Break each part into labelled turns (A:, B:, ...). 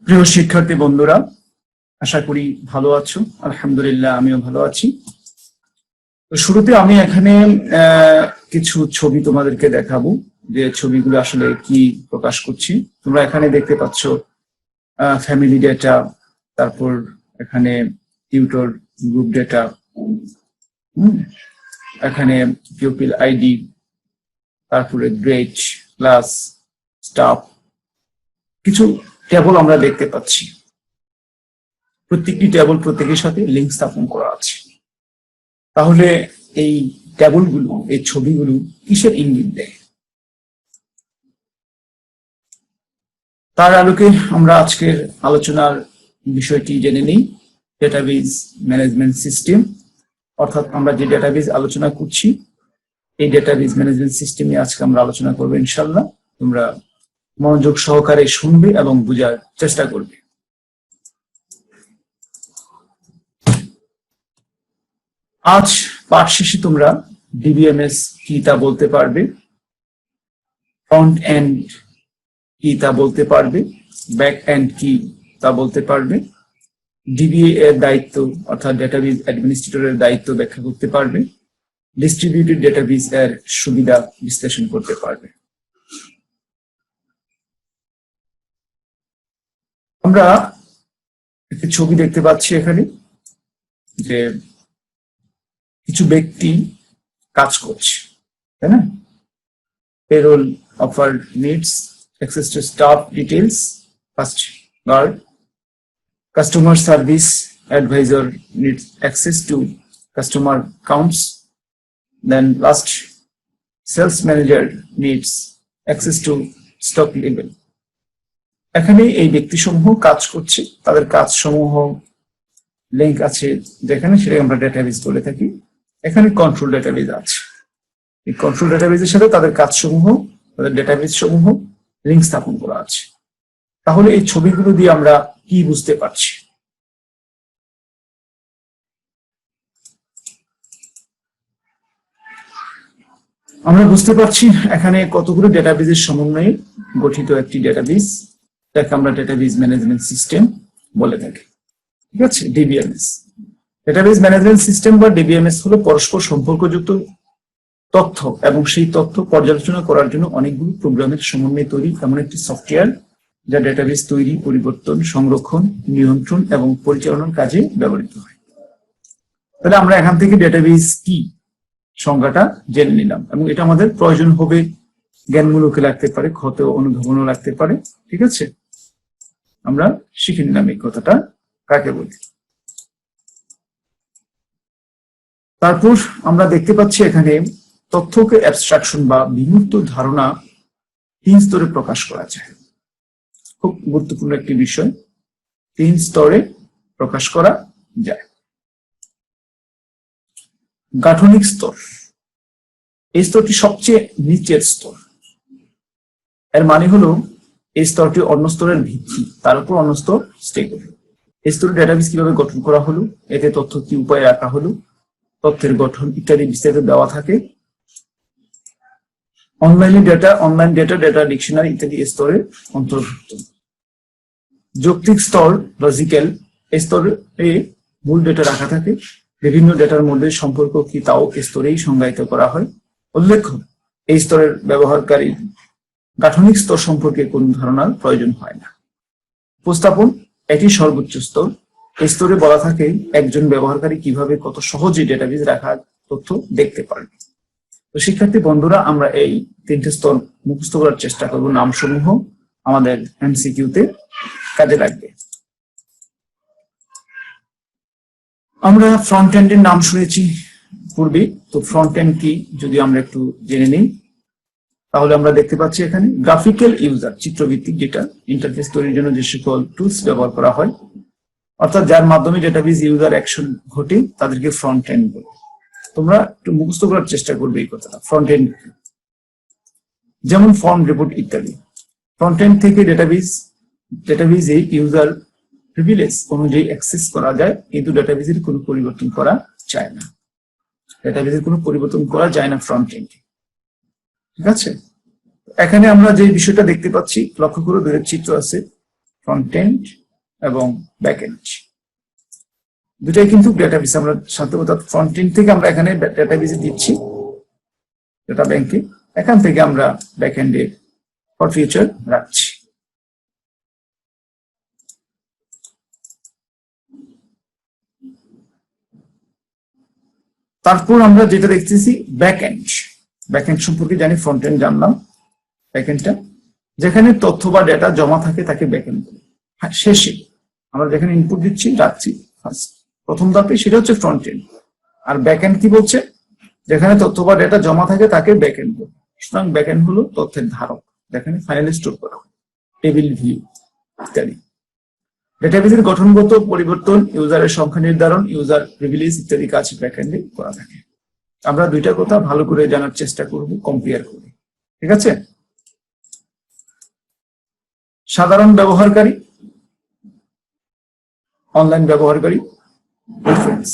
A: প্রিয় শিক্ষার্থী বন্ধুরা, আশা করি ভালো আছো। আলহামদুলিল্লাহ, আমিও ভালো আছি। তো শুরুতে আমি এখানে কিছু ছবি তোমাদেরকে দেখাবো, যে ছবিগুলো আসলে কি প্রকাশ করছি। তোমরা এখানে দেখতে পাচ্ছ ফ্যামিলি ডেটা, তারপর এখানে টিউটর গ্রুপ ডেটা, এখানে পিউপিল আইডি, তারপরে গ্রেড, ক্লাস, স্টাফ, কিছু টেবল আমরা দেখতে পাচ্ছি। প্রত্যেকটি টেবল প্রত্যেকের সাথে লিঙ্ক স্থাপন করা আছে। তাহলে এই টেবলগুলো, এই ছবিগুলো কিসের ইঙ্গিত দেয়? তার আলোকে আমরা আজকের আলোচনার বিষয়টি জেনে নিই। ডেটাবেজ ম্যানেজমেন্ট সিস্টেম, অর্থাৎ আমরা যে ডেটাবেজ আলোচনা করছি, এই ডেটাবেজ ম্যানেজমেন্ট সিস্টেম নিয়ে আজকে আমরা আলোচনা করবো ইনশাল্লাহ। তোমরা মনোযোগ সহকারে শুনবে এবং বোঝার চেষ্টা করবে। আজ পাঠ শেষে তোমরা ডিবিএমএস কি তা বলতে পারবে, ফ্রন্ট এন্ড কি তা বলতে পারবে, ব্যাক এন্ড কি তা বলতে পারবে, ডিবিএ এর দায়িত্ব অর্থাৎ ডেটাবেজ অ্যাডমিনিস্ট্রেটরের দায়িত্ব ব্যাখ্যা করতে পারবে, ডিস্ট্রিবিউটেড ডেটাবেজ এর সুবিধা বিশ্লেষণ করতে পারবে। আমরা একটি ছবি দেখতে পাচ্ছি এখানে, যে কিছু ব্যক্তি কাজ করছে, তাই না? Payroll offer needs access to staff details, first guard. Customer service advisor needs access to customer counts. Then last, sales manager needs access to stock level. এখানে এই ব্যক্তিসমূহ কাজ করছে, তাদের কাজ সমূহ লিঙ্ক আছে যেখানে, সেটা আমরা ডেটাবেজ বলে থাকি। এখানে কন্ট্রোল ডেটাবেজ আছে, এই কন্ট্রোল ডেটাবেজের সাথে তাদের কাজ সমূহ, তাদের ডেটাবেজ সমূহ লিঙ্ক স্থাপন করা আছে। তাহলে এই ছবিগুলো দিয়ে আমরা কি বুঝতে পারছি? আমরা বুঝতে পারছি এখানে কতগুলো ডেটাবেজের সমন্বয়ে গঠিত একটি ডেটাবেজ, যাকে আমরা ডেটাবেজ ম্যানেজমেন্ট সিস্টেম বলে থাকি। ঠিক আছে, ডিবিএমএস। ডেটাবেজ ম্যানেজমেন্ট সিস্টেম বা ডিবিএমএস হলো পরস্পর সম্পর্কযুক্ত তথ্য এবং সেই তথ্য পর্যালোচনা করার জন্য অনেকগুলো প্রোগ্রামের সমন্বয়ে তৈরি এমন একটি সফটওয়্যার, যা ডেটাবেজ তৈরি, পরিবর্তন, সংরক্ষণ, নিয়ন্ত্রণ এবং পরিচালনার কাজে ব্যবহৃত হয়। তাহলে আমরা এখান থেকে ডেটাবেজ কি সংজ্ঞাটা জেনে নিলাম, এবং এটা আমাদের প্রয়োজন হবে, জ্ঞানমূলকে লাগতে পারে, ক্ষত অনুধাবনও লাগতে পারে। ঠিক আছে, আমরা শিখে নিলাম এই কথাটা কাকে বলি। তারপর আমরা দেখতে পাচ্ছি এখানে তথ্যকে অ্যাবস্ট্রাকশন বা বিমূর্ত ধারণা 3 স্তরে প্রকাশ করা যায়। খুব গুরুত্বপূর্ণ একটি বিষয়, 3 স্তরে প্রকাশ করা যায়। গাঠনিক স্তর, এই স্তরটি সবচেয়ে নিচের স্তর। এর মানে হলো এই স্তরটি অন্য স্তরের ভিত্তি, তার উপর অন্য স্তর স্টে করবে। এই স্তরে ডেটাবেজ কিভাবে গঠন করা হলো, এতে তথ্য কি উপায়ে রাখা হলো, তথ্যের গঠন ইত্যাদি বিস্তারিত দেওয়া থাকে। অনলাইন ডেটা, ডেটা ডিকশনারি ইত্যাদি স্তরে অন্তর্ভুক্ত। যৌক্তিক স্তর, লজিক্যাল, এই স্তরে মূল ডেটা রাখা থাকে। বিভিন্ন ডেটার মধ্যে সম্পর্ক কি তাও স্তরেই সংজ্ঞায়িত করা হয়। উল্লেখ্য, এই স্তরের ব্যবহারকারী গাঠনিক স্তর সম্পর্কে কোন ধারণার প্রয়োজন হয় না। উপস্থাপন, এটি সর্বোচ্চ স্তর। এই স্তরে বলা থাকে একজন ব্যবহারকারী কিভাবে কত সহজে ডেটাবেজ রাখার তথ্য দেখতে পারবে। তো শিক্ষার্থী বন্ধুরা, আমরা এই 3টে স্তর মুখস্থ করার চেষ্টা করব। নামসমূহ আমাদের এমসিকিউতে কাজে লাগবে। আমরা ফ্রন্ট এন্ডের নাম শুনেছি পূর্বে, তো ফ্রন্ট এন্ড কি যদি আমরা একটু জেনে নিই, তাহলে আমরা দেখতে পাচ্ছি এখানে গ্রাফিক্যাল ইউজার, চিত্রভিত্তিক ডেটা ইন্টারফেস তৈরির জন্য যে সকল টুলস ব্যবহার করা হয়, অর্থাৎ যার মাধ্যমে ডেটাবেজ ইউজার অ্যাকশন ঘটে, তাদেরকে ফ্রন্ট এন্ড বলে। তোমরা একটু মুখস্থ করার চেষ্টা করবে এই কথাটা। ফ্রন্ট এন্ড যেমন ফর্ম, রিপোর্ট ইত্যাদি। ফ্রন্ট এন্ড থেকে ডেটাবেজে ইউজার প্রিভিলেজ অনুযায়ী অ্যাক্সেস করা যায়, কিন্তু ডেটাবেজের কোনো পরিবর্তন করা যায় না। ডেটাবেজের কোনো পরিবর্তন করা যায় না ফ্রন্ট এন্ডে। ঠিক আছে, এখানে আমরা যে বিষয়টা দেখতে পাচ্ছি, লক্ষ্য করে দূরের চিত্র আছে, ফ্রন্ট এন্ড এবং ব্যাক এন্ড, দুটাই কিন্তু ডেটাবেস আমরা সাধারণত ফ্রন্ট এন্ড থেকে আমরা এখানে ডেটাবেসে দিচ্ছি ডেটা ব্যাংকে, এখান থেকে আমরা ব্যাক এন্ডে ফর ফিউচার রাখছি। তারপর আমরা যেটা দেখতেছি ব্যাক এন্ড সম্পর্কে জানি, ফ্রন্ট এন্ড জানলাম, ব্যাক এন্ডটা যেখানে তথ্য বা ডেটা জমা থাকে তাকে ব্যাক এন্ড বলে। শেষে আমরা যেখানে ইনপুট দিচ্ছি রাখছি প্রথম ধাপে, সেটা হচ্ছে ফ্রন্ট এন্ড। আর ব্যাক এন্ড কি বলছে, যেখানে তথ্য বা ডেটা জমা থাকে তাকে ব্যাক এন্ড বলে। সুতরাং ব্যাক এন্ড হলো তথ্যের ধারক, যেখানে ফাইনালি স্টোর করা হয়, টেবিল ভিউ ইত্যাদি। ডেটাবেসের গঠনগত পরিবর্তন, ইউজারের সংখ্যা নির্ধারণ, ইউজার প্রিভিলেজ ইত্যাদি কাজ ব্যাক এন্ডে করা থাকে। আমরা দুইটা কথা ভালো করে জানার চেষ্টা করব, কম্পেয়ার করে, ঠিক আছে? সাধারণ ব্যবহারকারী, অনলাইন ব্যবহারকারী, ডিফারেন্স।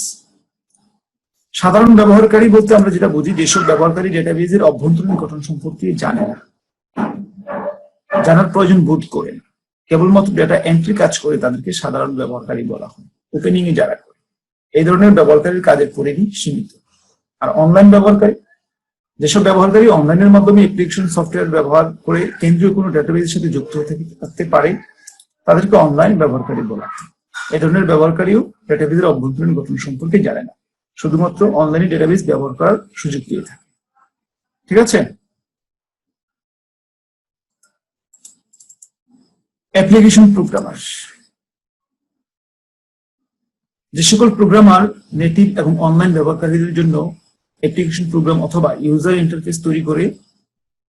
A: সাধারণ ব্যবহারকারী বলতে আমরা যেটা বুঝি, যেসব ব্যবহারকারী ডেটাবেসের অভ্যন্তরীণ গঠন সম্পর্কে জানে না, জানার প্রয়োজন বোধ করে না, কেবলমাত্র ডেটা এন্ট্রি কাজ করে তাদেরকে সাধারণ ব্যবহারকারী বলা হয়। ওপেনিং এ যারা করে, এই ধরনের ব্যবহারকারীর কাজের পরিধি সীমিত। আর অনলাইন ব্যবহারকারী, যেসব ব্যবহারকারী অনলাইনের মাধ্যমে অ্যাপ্লিকেশন সফটওয়্যার ব্যবহার করে কেন্দ্রীয় কোনো ডেটাবেসের সাথে যুক্ত থাকতে পারে, তাদেরকে অনলাইন ব্যবহারকারী বলা হয়। এই ধরনের ব্যবহারকারীও ডেটাবেসের অভ্যন্তরীণ গঠন সম্পর্কে জানে না, শুধুমাত্র অনলাইনে ডেটাবেস ব্যবহার করার সুযোগ পেয়ে থাকে, ঠিক আছে? অ্যাপ্লিকেশন প্রোগ্রামার, যে সকল প্রোগ্রামার নেটিভ এবং অনলাইন ব্যবহারকারীদের জন্য অ্যাপ্লিকেশন প্রোগ্রাম অথবা ইউজার ইন্টারফেস তৈরি করে,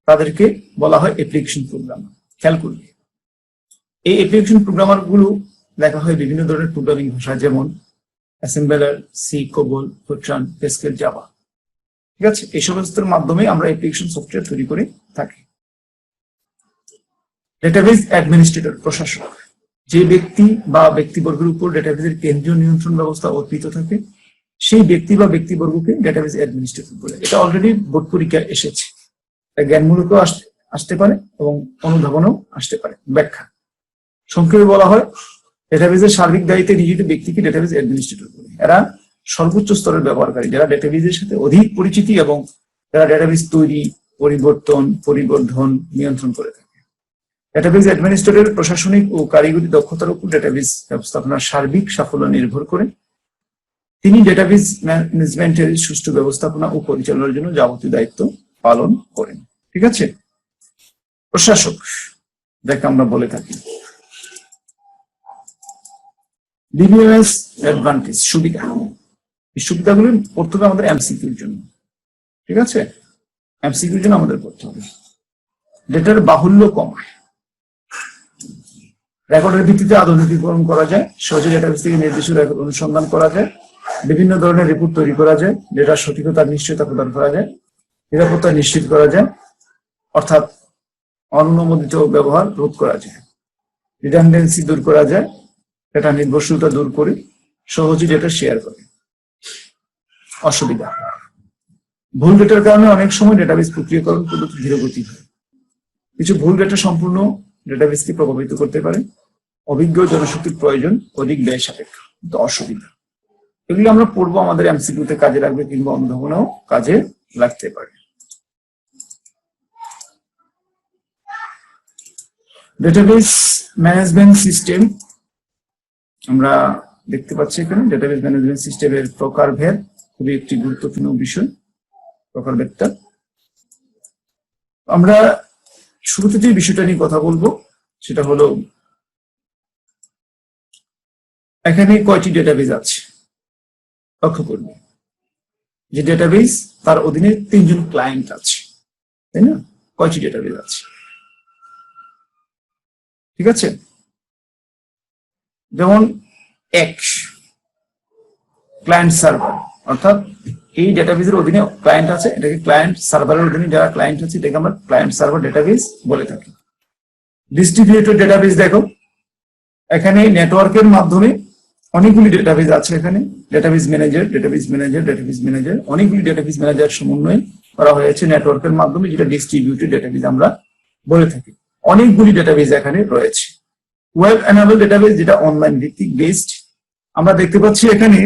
A: তাদেরকে বলা হয় অ্যাপ্লিকেশন প্রোগ্রামার। খেয়াল করবে, এই অ্যাপ্লিকেশন প্রোগ্রামার গুলো লেখা হয় বিভিন্ন ধরনের প্রোগ্রামিং ভাষা, যেমন assembler, C, COBOL, Fortran, Pascal, Java, ঠিক আছে? এই সমস্তের মাধ্যমে আমরা অ্যাপ্লিকেশন সফটওয়্যার তৈরি করে থাকি। ডেটাবেস অ্যাডমিনিস্ট্রেটর, প্রশাসক, যে ব্যক্তি বা ব্যক্তিবর্গের উপর ডেটাবেসের কেন্দ্রীয় নিয়ন্ত্রণ ব্যবস্থা অর্পিত থাকে, সেই ব্যক্তি বা ব্যক্তিবর্গকে ডেটাবেস অ্যাডমিনিস্ট্রেটর বলে। এটা অলরেডি বোর্ড পরীক্ষা এসেছে, জ্ঞানমূলক আসতে পারে এবং অনুধাবনেও আসতে পারে। ব্যাখ্যা সংক্ষেপে বলা হয়, ডেটাবেসের সার্বিক দায়িত্বে নিয়োজিত ব্যক্তিকে ডেটাবেস অ্যাডমিনিস্ট্রেটর বলে। এরা সর্বোচ্চ স্তরের ব্যবহারকারী, যারা ডেটাবেসের সাথে অধিক পরিচিতি এবং যারা ডেটাবেস তৈরি, পরিবর্তন, পরিবর্ধন নিয়ন্ত্রণ করে থাকে। ডেটাবেস অ্যাডমিনিস্ট্রেটরের প্রশাসনিক ও কারিগরি দক্ষতার উপর ডেটাবেস ব্যবস্থাপনার সার্বিক সাফল্য নির্ভর করে। তিনি ডেটাবেস ম্যানেজমেন্টের সুষ্ঠু ব্যবস্থাপনা ও পরিচালনার জন্য যাবতীয় দায়িত্ব পালন করেন, ঠিক আছে? প্রশাসক যাকে আমরা বলে থাকি। ডিবিএমএস অ্যাডভান্টেজ, সুবিধা। এই সুবিধাগুলি পড়তে হবে আমাদের এমসিকিউর জন্য, ঠিক আছে? এমসিকিউর জন্য আমাদের পড়তে হবে। ডেটার বাহুল্য কমায়, রেকর্ডের ভিত্তিতে আধুনিকীকরণ করা যায়, সহজে ডেটাবেস থেকে নির্দিষ্ট রেকর্ড অনুসন্ধান করা যায়, বিভিন্ন ধরনের রিপোর্ট তৈরি করা যায়, ডেটার সঠিকতার নিশ্চয়তা প্রদান করা যায়, নিরাপত্তা নিশ্চিত করা যায়, অর্থাৎ অনুমোদিত ব্যবহার রোধ করা যায়, রিডান্ডেন্সি দূর করা যায়, ডেটা নির্ভরশীলতা দূর করে সহজে ডেটা শেয়ার করে। অসুবিধা, ভুল ডেটার কারণে অনেক সময় ডেটাবেস প্রক্রিয়াকরণ পদ্ধতি ধীরগতি হয়। কিছু ভুল ডেটা সম্পূর্ণ ডেটাবেসকে প্রভাবিত করতে পারে। অভিজ্ঞ জনশক্তির প্রয়োজন, অধিক ব্যয় সাপেক্ষ। অসুবিধা, এগুলো আমরা পড়বো, আমাদের এমসিকিউতে কাজে লাগবে কিংবা অনুধাবনেও কাজে লাগতে পারে। ডেটাবেস ম্যানেজমেন্ট সিস্টেম আমরা দেখতে পাচ্ছি এখানে। ডেটাবেস ম্যানেজমেন্ট সিস্টেমের প্রকারভেদ খুবই একটি গুরুত্বপূর্ণ বিষয়, প্রকারভেদটা। আমরা শুরুতে যে বিষয়টা নিয়ে কথা বলবো সেটা হলো, এখানে কয়টি ডেটাবেস আছে লক্ষ্য করবে। যে ডেটাবেস তার অধীনে 3 জন ক্লায়েন্ট আছে, তাই না? কয়টি ডেটাবেস আছে, ঠিক আছে? যেমন এক ক্লায়েন্ট সার্ভার, অর্থাৎ এই ডেটাবেসের অধীনে ক্লায়েন্ট আছে, এটাকে ক্লায়েন্ট সার্ভারের অধীনে যারা ক্লায়েন্ট আছে এটাকে আমরা ক্লায়েন্ট সার্ভার ডেটাবেস বলে থাকি। ডিস্ট্রিবিউটেড ডেটাবেস, দেখো এখানে নেটওয়ার্কের মাধ্যমে অনেকগুলি ডেটাবেস আছে। এখানে database manager, database manager, database manager, অনেকগুলি ডেটাবেস ম্যানেজার সমন্বয় করা হয়েছে নেটওয়ার্কের মাধ্যমে, যেটা ডিস্ট্রিবিউটেড ডেটাবেস আমরা বলে থাকি। অনেকগুলি ডেটাবেস এখানে রয়েছে। ওয়েব এনাবল ডেটাবেস যেটা অনলাইন ভিত্তিক বেসড, আমরা দেখতে পাচ্ছি এখানে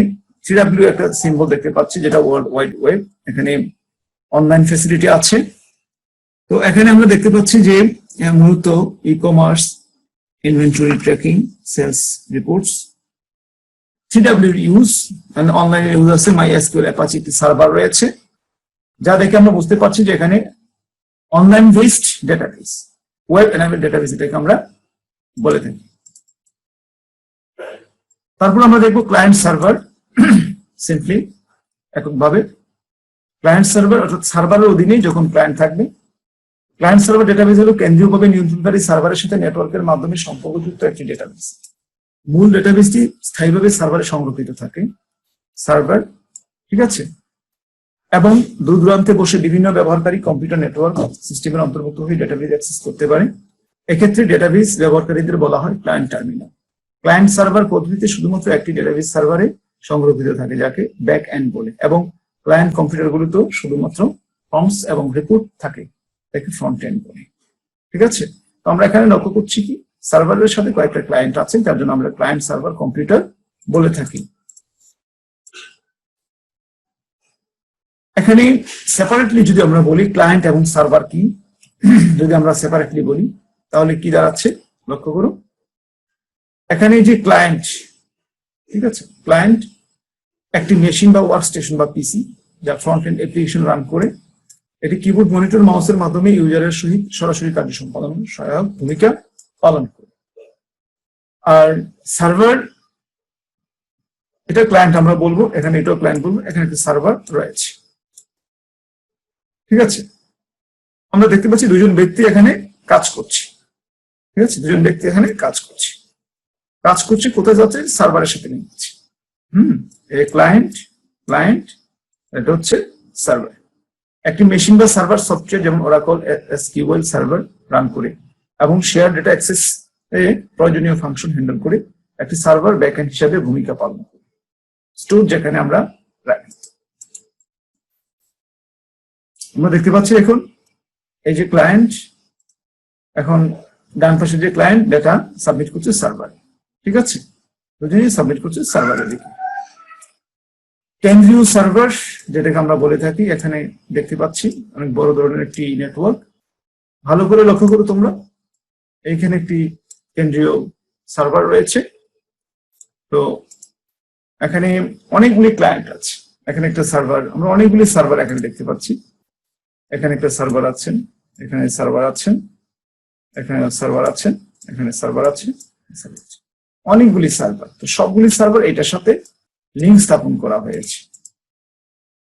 A: 3W একটা সিম্বল দেখতে পাচ্ছি যেটা ওয়ার্ল্ড ওয়াইড ওয়েব, এখানে অনলাইন ফ্যাসিলিটি আছে। তো এখানে আমরা দেখতে পাচ্ছি যে মূলত e commerce, inventory tracking, sales reports, 3W use, online use আছে MySQL অ্যাপাচি সার্ভার রয়েছে, যা দেখে আমরা বুঝতে পারছি যে এখানে online based database, web enable database এটাকে আমরা বলে থাকি। তারপর আমরা দেখবো ক্লায়েন্ট সার্ভার। সিম্পলি এককভাবে ক্লায়েন্ট সার্ভার অর্থাৎ সার্ভারের অধীনে যখন ক্লায়েন্ট থাকবে। ক্লায়েন্ট সার্ভার ডেটাবেস হলো কেন্দ্রীয়ভাবে নিয়ন্ত্রণকারী সার্ভারের সাথে নেটওয়ার্কের মাধ্যমে সম্পর্কযুক্ত একটি ডেটাবেস। মূল ডেটাবেসটি স্থায়ীভাবে সার্ভারে সংরক্ষিত থাকে সার্ভার, ঠিক আছে, এবং দূর দূরান্তে বসে বিভিন্ন ব্যবহারকারী কম্পিউটার নেটওয়ার্ক সিস্টেমের অন্তর্ভুক্ত হয়ে ডেটাবেস অ্যাক্সেস করতে পারে। এক্ষেত্রে ডেটাবেস ব্যবহারকারীদের বলা হয় ক্লায়েন্ট টার্মিনাল। ক্লায়েন্ট সার্ভার পদ্ধতিতে শুধুমাত্র একটি ডেটাবেস সার্ভারে সংরক্ষিত থাকে যাকে ব্যাক এন্ড বলে, এবং ক্লায়েন্ট কম্পিউটারগুলোতে শুধুমাত্র ফর্মস এবং রিপোর্ট থাকে তাকে ফ্রন্ট এন্ড বলে, ঠিক আছে। তো আমরা এখানে লক্ষ্য করছি কি সার্ভারের সাথে কয়েকটা ক্লায়েন্ট আছে, যার জন্য আমরা ক্লায়েন্ট সার্ভার কম্পিউটার বলে থাকি। এখানে সেপারেটলি যদি আমরা বলি ক্লায়েন্ট এবং সার্ভার কি, যদি আমরা সেপারেটলি বলি তাহলে কি দাঁড়াচ্ছে লক্ষ্য করো। এখানে যে ক্লায়েন্ট, ঠিক আছে, ক্লায়েন্ট একটি মেশিন বা ওয়ার্ক স্টেশন বা পিসি যা ফ্রন্ট এন্ড অ্যাপ্লিকেশন রান করে। এটি কিবোর্ড, মনিটর, মাউসের মাধ্যমে ইউজারের সহিত সরাসরি কার্য সম্পাদন সহায়ক ভূমিকা পালন করে। আর সার্ভার এটা ক্লায়েন্ট আমরা বলবো, এখানে এটাও ক্লায়েন্ট বলবো, এখানে একটা সার্ভার রয়েছে, ঠিক আছে। আমরা দেখতে পাচ্ছি দুজন ব্যক্তি এখানে কাজ করছে, ঠিক আছে, দুজন ব্যক্তি এখানে কাজ করছে কোথায় যাচ্ছে সার্ভারের সাথে নিয়ে যাচ্ছে। এই ক্লায়েন্ট এটা হচ্ছে সার্ভার। একটি মেশিন বা সার্ভার সফটওয়্যার যেমন ওরাকল এসকিউএল সার্ভার রান করে এবং শেয়ার ডেটা অ্যাক্সেস এ প্রয়োজনীয় ফাংশন হ্যান্ডেল করে একটি সার্ভার ব্যাকএন্ড হিসাবে ভূমিকা পালন করে। স্টোর যেখানে আমরা রাখি, আমরা দেখতে পাচ্ছি এখন এই যে ক্লায়েন্ট, এখন ডান পাশে যে ক্লায়েন্ট ডেটা সাবমিট করছে সার্ভারে, ঠিক আছে, দুজনেই সাবমিট করছে সার্ভারের দিকে। কেন্দ্রীয় সার্ভার যেটাকে আমরা বলে থাকি, এখানে দেখতে পাচ্ছি অনেক বড় ধরনের একটি নেটওয়ার্ক। ভালো করে লক্ষ্য করো তোমরা, এইখানে একটি কেন্দ্রীয় সার্ভার রয়েছে। তো এখানে অনেকগুলি ক্লায়েন্ট আছে, এখানে একটা সার্ভার, আমরা অনেকগুলি সার্ভার এখানে দেখতে পাচ্ছি। এখানে একটা সার্ভার আছেন, এখানে সার্ভার আছেন, এখানে সার্ভার আছেন, এখানে সার্ভার আছে, অনেকগুলি সার্ভার। তো সবগুলি সার্ভার এটার সাথে লিঙ্ক স্থাপন করা হয়েছে,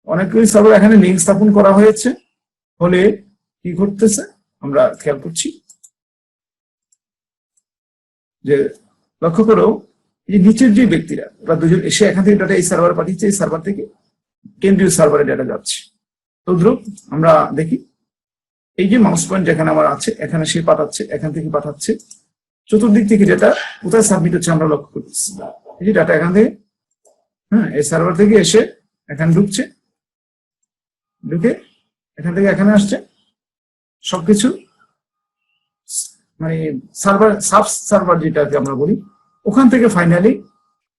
A: অনেকগুলি সার্ভার এখানে লিঙ্ক স্থাপন করা হয়েছে। হলে কি ঘটতেছে আমরা খেয়াল করছি যে লক্ষ্য করো এই নিচের যে ব্যক্তিরা বা দুজন এসে এখান থেকে ডাটা এই সার্ভার পাঠিয়েছে, এই সার্ভার থেকে কেন্দ্রীয় সার্ভারে ডাটা যাচ্ছে। তো দ্রুপ আমরা দেখি এই যে মাউস পয়েন্ট যেখানে আমার আছে, এখানে সে পাঠাচ্ছে, এখান থেকে পাঠাচ্ছে, চতুর্দিক থেকে যেটা কোথায় সাবমিট হচ্ছে আমরা লক্ষ্য করতেছি। এই যে ডাটা এখান থেকে এই সার্ভার থেকে এসে এখানে ঢুকছে, ঢুকে এখান থেকে এখানে আসছে, সবকিছু মানে সার্ভার সাব সার্ভার যেটাকে আমরা বলি, ওখান থেকে ফাইনালি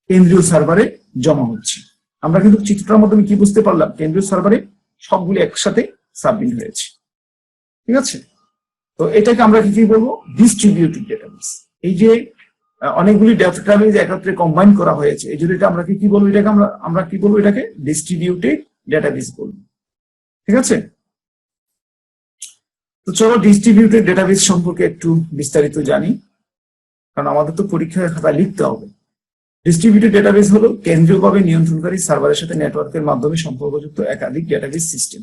A: কেন্দ্রীয় সার্ভারে জমা হচ্ছে। আমরা কিন্তু চিত্রটার মাধ্যমে কি বুঝতে পারলাম, কেন্দ্রীয় সার্ভারে সবগুলি একসাথে সাবমিট হয়েছে, ঠিক আছে। তো এটাকে আমরা কি বলবো, ডিস্ট্রিবিউটেড ডেটাবেস। এই যে অনেকগুলি ডেটাবেস একত্রে কম্বাইন করা হয়েছে, এই জন্য এটা আমরা কি বলবো, এটাকে আমরা কি বলবো, এটাকে ডিস্ট্রিবিউটেড ডেটাবেস বলবো, ঠিক আছে। তো চলো ডিস্ট্রিবিউটেড ডেটাবেস সম্পর্কে একটু বিস্তারিত জানি, কারণ আমাদের তো পরীক্ষার খাতায় লিখতে হবে। ডিস্ট্রিবিউটেড ডেটাবেস হলো কেন্দ্রীয়ভাবে নিয়ন্ত্রণকারী সার্ভারের সাথে নেটওয়ার্কের মাধ্যমে সম্পর্কযুক্ত একাধিক ডেটাবেস সিস্টেম।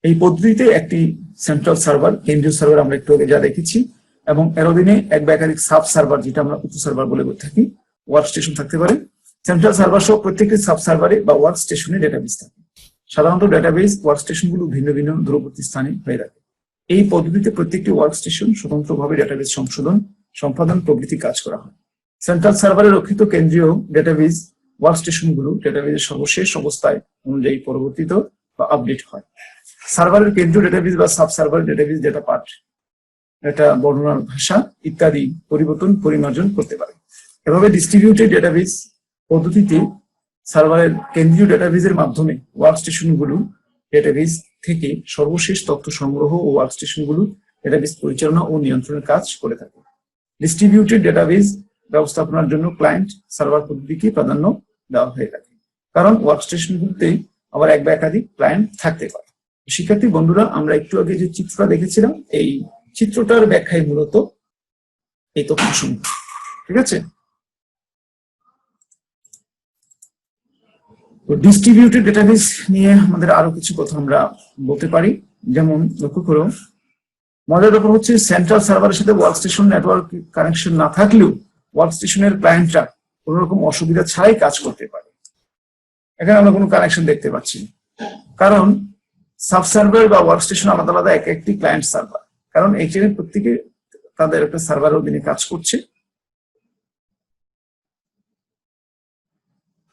A: এই পদ্ধতিতে একটি সেন্ট্রাল সার্ভার, কেন্দ্রীয় সার্ভার আমরা একটু আগে যা দেখেছি, এবং এর অধীনে এক বা একাধিক সাব সার্ভার যেটা আমরা উপ সার্ভার বলে থাকি, ওয়ার্ক স্টেশন থাকতে পারে। সেন্ট্রাল সার্ভার সহ প্রত্যেকটি সাব সার্ভারে বা ওয়ার্ক স্টেশনে ডেটাবেস থাকে। সাধারণত ডেটাবেস ওয়ার্ক স্টেশন গুলো ভিন্ন ভিন্ন দূরবর্তী স্থানে হয়ে থাকে। এই পদ্ধতিতে প্রত্যেকটি ওয়ার্ক স্টেশন স্বতন্ত্রভাবে ডেটাবেস সংশোধন, সম্পাদন প্রভৃতি কাজ করা হয়। সেন্ট্রাল সার্ভারে রক্ষিত কেন্দ্রীয় ডেটাবেস ওয়ার্ক স্টেশন গুলো ডেটাবেসের সর্বশেষ অবস্থায় অনুযায়ী পরিবর্তিত বা আপডেট হয়। সার্ভারের কেন্দ্রীয় ডেটাবেস বা সাব সার্ভার ডেটাবেস ডেটা পাঠ এটা বর্ণনার ভাষা ইত্যাদি পরিবর্তন পরিমার্জন করতে পারে। এভাবে ডিস্ট্রিবিউটেড ডেটাবেস পদ্ধতিতে সার্ভারের কেন্দ্রীয় ডেটাবেসের মাধ্যমে ওয়ার্কস্টেশনগুলো ডেটাবেস থেকে সর্বশেষ তথ্য সংগ্রহ ও ওয়ার্কস্টেশনগুলো ডেটাবেস পরিচালনা ও নিয়ন্ত্রণের কাজ করে থাকে। ডিস্ট্রিবিউটেড ডেটাবেস ব্যবস্থাপনার জন্য ক্লায়েন্ট সার্ভার পদ্ধতিকে প্রাধান্য দেওয়া হয়ে থাকে, কারণ ওয়ার্কস্টেশনগুলোতে আবার এক বা একাধিক ক্লায়েন্ট থাকতে পারে। শিক্ষার্থী বন্ধুরা, আমরা একটু আগে যে চিত্রটা দেখেছিলাম, এই চিত্রটার ব্যাখ্যায় মূলত এই তথ্যসমূহ। ঠিক আছে, তো ডিস্ট্রিবিউটেড ডেটাবেস নিয়ে আমাদের আরো কিছু কথা আমরা বলতে পারি। যেমন লক্ষ্য করো, মজার ব্যাপার হচ্ছে সেন্ট্রাল সার্ভারের সাথে ওয়ার্কস্টেশন নেটওয়ার্ক কানেকশন না থাকলেও ওয়ার্কস্টেশনের ক্লায়েন্টরা কোন রকম অসুবিধা ছাড়াই কাজ করতে পারে। এখানে আমরা কোনো কানেকশন দেখতে পাচ্ছি, কারণ সাব সার্ভার বা ওয়ার্কস্টেশন আলাদা আলাদা এক একটি ক্লায়েন্ট সার্ভার, কারণ এখানে প্রত্যেকে তাদের একটা সার্ভারের অধীনে কাজ করছে।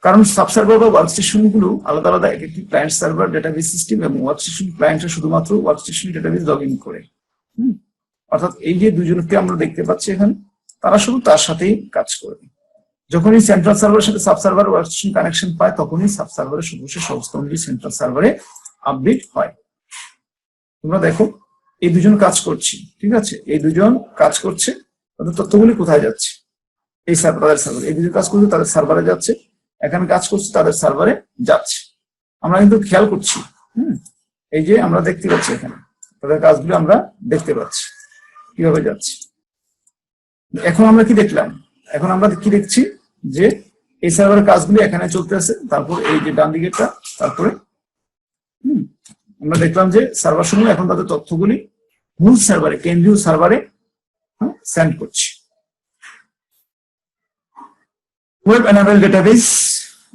A: কারণ সাব সার্ভার বা ওয়ার্কস্টেশন গুলো আলাদা আলাদা এক একটি ক্লায়েন্ট সার্ভার ডেটাবেস সিস্টেম, এবং ওয়ার্কস্টেশন ক্লায়েন্টরা শুধুমাত্র ওয়ার্কস্টেশন ডেটাবেস লগ ইন করে। অর্থাৎ এই যে দুজনকে আমরা দেখতে পাচ্ছি এখানে, তারা শুধু তার সাথেই কাজ করবে। যখনই সেন্ট্রাল সার্ভারের সাথে সাব সার্ভার ওয়ার্কস্টেশন কানেকশন পায়, তখনই সাব সার্ভারের সর্বশেষ অবস্থা অনুযায়ী সেন্ট্রাল সার্ভারে আপডেট হয়। তোমরা দেখো এই দুজন কাজ করছে, ঠিক আছে, এই দুজন কাজ করছে, তাদের তথ্যগুলি কোথায় যাচ্ছে? এই তাদের সার্ভারে। এই দুজন কাজ করছে, তাদের সার্ভারে যাচ্ছে। এখানে কাজ করছে, তাদের সার্ভারে যাচ্ছে। আমরা কিন্তু খেয়াল করছি, এই যে আমরা দেখতে পাচ্ছি এখানে তাদের কাজগুলো আমরা দেখতে পাচ্ছি কিভাবে যাচ্ছে। এখন আমরা কি দেখলাম? এখন আমরা কি দেখছি যে এই সার্ভারের কাজগুলি এখানে চলতে আছে, তারপর এই যে ডান দিকেরটা, তারপরে আমরা দেখলাম যে সার্ভার সমূহ এখন তাদের তথ্যগুলি মূল সার্ভারে, কেন্দ্রীয় সার্ভারে সেন্ড করছে। ওয়েব এনাবেল ডেটাবেস,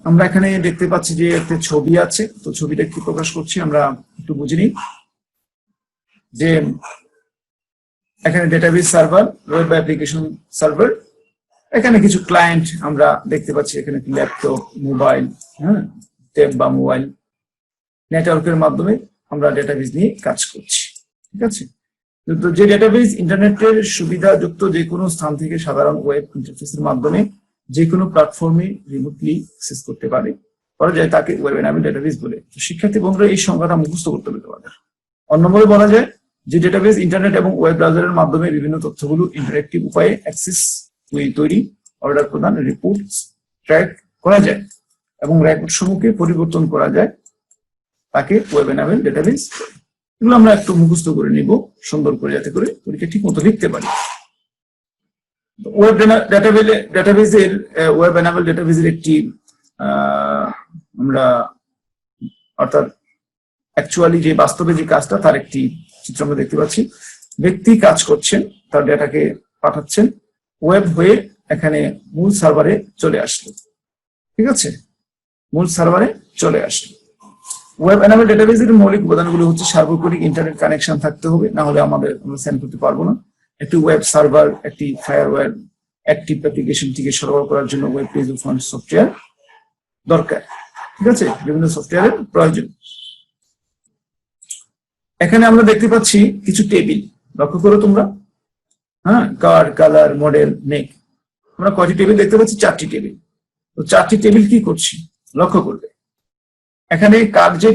A: আমরা এখানে দেখতে পাচ্ছি যে একটা ছবি আছে, তো ছবিটা কি প্রকাশ করছি আমরা একটু বুঝে নিই। যে এখানে database server, web application server, এখানে কিছু ক্লায়েন্ট আমরা দেখতে পাচ্ছি, এখানে ল্যাপটপ, মোবাইল, ট্যাব বা মোবাইল নেটওয়ার্কের মাধ্যমে আমরা ডেটাবেস নিয়ে কাজ করছি। ঠিক আছে, তো যে ডেটাবেস ইন্টারনেটের সুবিধাযুক্ত যে কোনো স্থান থেকে সাধারণ ওয়েব ইন্টারফেসের মাধ্যমে যে কোনো প্ল্যাটফর্মে রিমোটলি অ্যাক্সেস করতে পারে, করা যায়, তাকে ওয়েব এনাবেল ডেটাবেস বলে। তো শিক্ষার্থী বন্ধুরা, এই সংজ্ঞাটা মুখস্থ করতে হবে তোমাদের। অন্যভাবে বলা যায় যে ডেটাবেস ইন্টারনেট এবং ওয়েব ব্রাউজারের মাধ্যমে বিভিন্ন তথ্যগুলো ইন্টারেক্টিভ উপায়ে অ্যাক্সেস তৈরি, অর্ডার প্রদান, রিপোর্ট ট্র্যাক করা যায় এবং রেকর্ড সমূহকে পরিবর্তন করা যায়, তাকে ওয়েব এনাবেল ডেটাবেস। এগুলো আমরা একটু মুখস্থ করে নিব সুন্দর করে, যাতে করে পরীক্ষা ঠিক মতো লিখতে পারি। ওয়েব ডেটাবেসের ওয়েব এনাবেল ডেটাবেসের একটি আমরা অর্থাৎ অ্যাকচুয়ালি যে বাস্তবে যে কাজটা, তার একটি চিত্র আমরা দেখতে পাচ্ছি। ব্যক্তি কাজ করছেন, তার ডেটাকে পাঠাচ্ছেন, ওয়েব হয়ে এখানে মূল সার্ভারে চলে আসলো। ঠিক আছে, মূল সার্ভারে চলে আসলো। ওয়েব এনাবেল ডেটাবেসের মৌলিক উপাদানগুলো হচ্ছে সার্বক্ষণিক ইন্টারনেট কানেকশন থাকতে হবে, না হলে আমরা সেন্ড করতে পারবো না। একটি ওয়েব সার্ভার, একটি ফায়ারওয়্যার, অ্যাক্টিভ অ্যাপ্লিকেশনটিকে সরবরাহ করার জন্য ওয়েব পেজ ফ্রন্ট সফটওয়্যার দরকার। ঠিক আছে, বিভিন্ন সফটওয়্যারের প্রয়োজন। এখানে আমরা দেখতে পাচ্ছি কিছু টেবিল, লক্ষ্য করো তোমরা। কার্ড, কালার, মডেল, মেক, আমরা কয়টি টেবিল দেখতে পাচ্ছি? 4টি টেবিল। তো 4টি টেবিল কি করছি লক্ষ্য করবে। এখানে কার্ড যে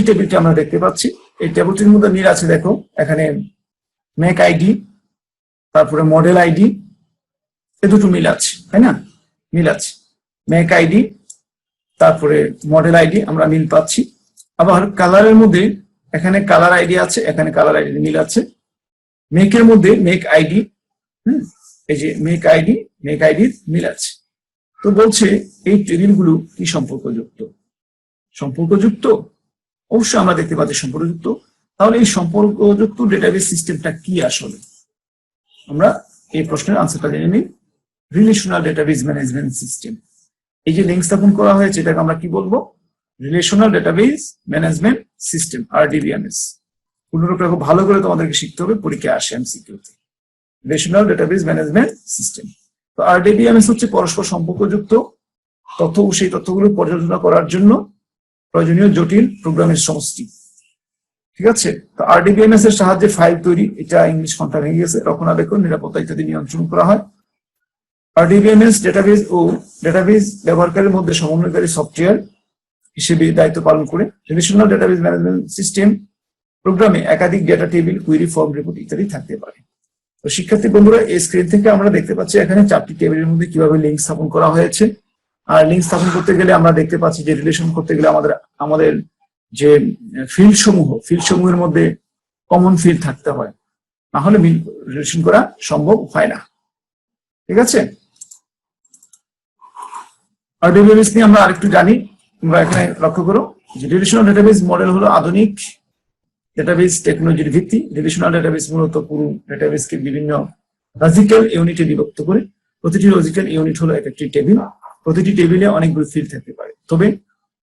A: টেবিলটি আমরা দেখতে পাচ্ছি, এই টেবিলটির মধ্যে মিল আছে। দেখো এখানে মেক আইডি, তারপরে মডেল আইডি, এ দুটো মিল আছে, তাই না? মিল আছে। মেক আইডি তারপরে মডেল আইডি আমরা মিল পাচ্ছি। আবার কালারের মধ্যে এখানে কালার আইডি আছে, এখানে কালার আইডি মিল আছে। মেকের মধ্যে মেক আইডি, এই যে মেক আইডির মিল আছে। তো বলছে এই টেবিলগুলো কি সম্পর্কযুক্ত? অবশ্যই আমরা দেখতে পাচ্ছি সম্পর্কযুক্ত। তাহলে এই সম্পর্কযুক্ত ডেটাবেস সিস্টেমটা কি আসলে? আমরা এই প্রশ্নের আনসারটা জেনে নিই। Relational database management system. এই যে লিঙ্ক স্থাপন করা হয়েছে, এটাকে আমরা কি বলবো? Relational database management system, RDBMS। পুনরুক্তি খুব ভালো করে তোমাদেরকে শিখতে হবে, পরীক্ষা আসে MCQতে। Relational database management system. তো RDBMS হচ্ছে পরস্পর সম্পর্কযুক্ত তথ্য ও সেই তথ্যগুলো পর্যালোচনা করার জন্য প্রয়োজনীয় জটিল প্রোগ্রামের সমষ্টি। ঠিক আছে? তো আরডিবিএমএস এর সাহায্যে ফাইল তৈরি, এটা ইংলিশ কণ্ঠা ভেঙে গেছে, রক্ষণাবেক্ষণ, নিরাপত্তা ইত্যাদি নিয়ন্ত্রণ করা হয়। আরডিবিএমএস ডেটাবেস ও ডেটাবেস ব্যবহারকারীর মধ্যে সমন্বয়কারী সফটওয়্যার হিসেবে দায়িত্ব পালন করে। রিলেশনাল ডেটাবেস ম্যানেজমেন্ট সিস্টেম প্রোগ্রামে একাধিক data table, query, form, report ইত্যাদি থাকতে পারে। তো শিক্ষার্থী বন্ধুরা, এই স্ক্রিন থেকে আমরা দেখতে পাচ্ছি এখানে 4টি টেবিলের মধ্যে কিভাবে লিঙ্ক স্থাপন করা হয়েছে। আর লিঙ্ক স্থাপন করতে গেলে আমরা দেখতে পাচ্ছি যে রিলেশন করতে গেলে আমাদের যে ফিল্ড সমূহের মধ্যে কমন ফিল্ড থাকতে হয়, না হলে রিলেশন করা সম্ভব হয় না। ঠিক আছে? আর ডেটাবেস নিয়ে আমরা আরেকটু জানি। তোমরা এখানে লক্ষ্য করো যে রিলেশনাল ডেটাবেস মডেল হলো আধুনিক ডেটাবেস টেকনোলজির ভিত্তি। রিলেশনাল ডেটাবেস মূলত পুরো ডেটাবেসকে বিভিন্ন লজিক্যাল ইউনিটে বিভক্ত করে। প্রতিটি লজিক্যাল ইউনিট হলো এক একটি টেবিল। প্রতিটি টেবিলে অনেকগুলো ফিল্ড থাকতে পারে, তবে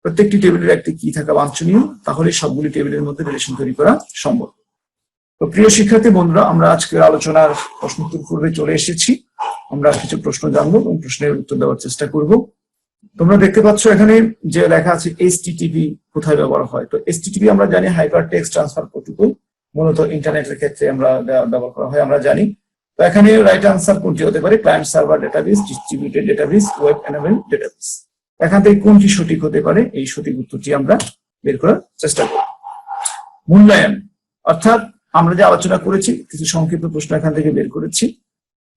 A: প্রত্যেকটি টেবিলের একটি কি থাকা বাঞ্ছনীয়, তাহলে সবগুলি টেবিলের মধ্যে রিলেশন তৈরি করা সম্ভব। তো প্রিয় শিক্ষার্থী বন্ধুরা, আমরা আজকের আলোচনার প্রশ্নোত্তর পূর্বে চলে এসেছি। আমরা কিছু প্রশ্ন জানবো এবং প্রশ্নের উত্তর দেওয়ার চেষ্টা করব। তোমরা দেখতে পাচ্ছ এখানে যে লেখা আছে এইচটিটিপি কোথায় ব্যবহার হয়। তো এইচটিটিপি আমরা জানি হাইপার টেক্সট ট্রান্সফার প্রোটোকল, মূলত ইন্টারনেটের ক্ষেত্রে আমরা ব্যবহার করা হয়, আমরা জানি। তো এখানে রাইট আনসার কোনটি হতে পারে? Client server database, distributed database, web enable database. এখান থেকে কোনটি সঠিক হতে পারে? এই সঠিক উত্তরটি আমরা বের করার চেষ্টা করব। মূল্যায়ন, অর্থাৎ আমরা যে আলোচনা করেছি কিছু সংক্ষিপ্ত প্রশ্ন এখান থেকে বের করেছি।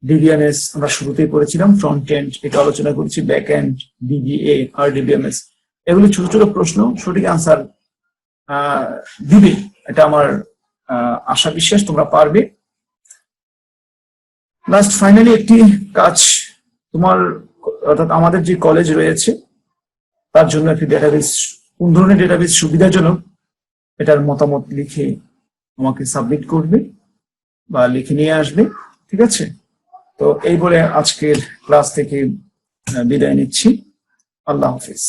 A: ডিবিএমএস আমরা শুরুতেই করেছিলাম, ফ্রন্ট এন্ড এটা আলোচনা করেছি, ব্যাক এন্ড, ডিবিএ আর ডিবিএমএস, এগুলি ছোট ছোট প্রশ্ন, সঠিক আনসার দিবে, এটা আমার আশা বিশ্বাস তোমরা পারবে। লাস্ট ফাইনালি একটি কাজ তোমার, অর্থাৎ আমাদের যে কলেজ রয়েছে তার জন্য একটি ডেটাবেস, কোন ধরনের ডেটাবেস সুবিধাজনক, এটার মতামত লিখে আমাকে সাবমিট করবে বা লিখে নিয়ে আসবে। ঠিক আছে? তো এই বলে আজকের ক্লাস থেকে বিদায় নিচ্ছি। আল্লাহ হাফিজ।